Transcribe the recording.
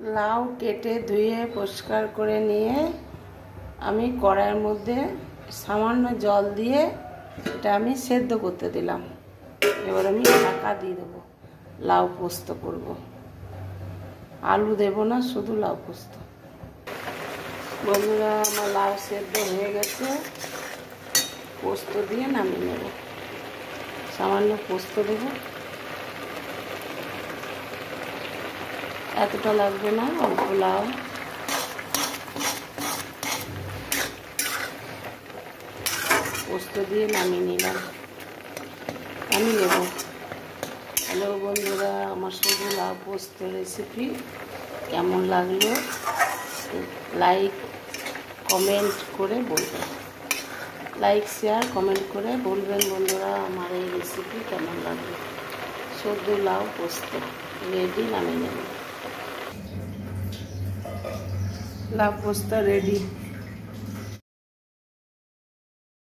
লাউ কেটে ধুয়ে পরিষ্কার করে নিয়ে আমি কড়াইয়ের মধ্যে সামান্য জল দিয়ে এটা আমি সেদ্ধ করতে দিলাম। এবার আমি ঢাকা দিয়ে দেবো। লাউ পোস্ত করব, আলু দেব না, শুধু লাউ পোস্ত। বন্ধুরা, আমার লাউ সেদ্ধ হয়ে গেছে, পোস্ত দিয়ে নামিয়ে নেব। সামান্য পোস্ত দেব, এতটা লাগবে না, অল্প লাউ। পোস্ত দিয়ে নামিয়ে নিলাম, আমি নেব। হ্যালো বন্ধুরা, আমার শুধু লাউ পোস্ত রেসিপি কেমন লাগলো লাইক কমেন্ট করে বলবেন। লাইক শেয়ার কমেন্ট করে বলবেন বন্ধুরা আমার এই রেসিপি কেমন লাগলো। শুধু লাউ পোস্ত রেডি, নামিয়ে নেব। লাউ পোস্ত রেডি।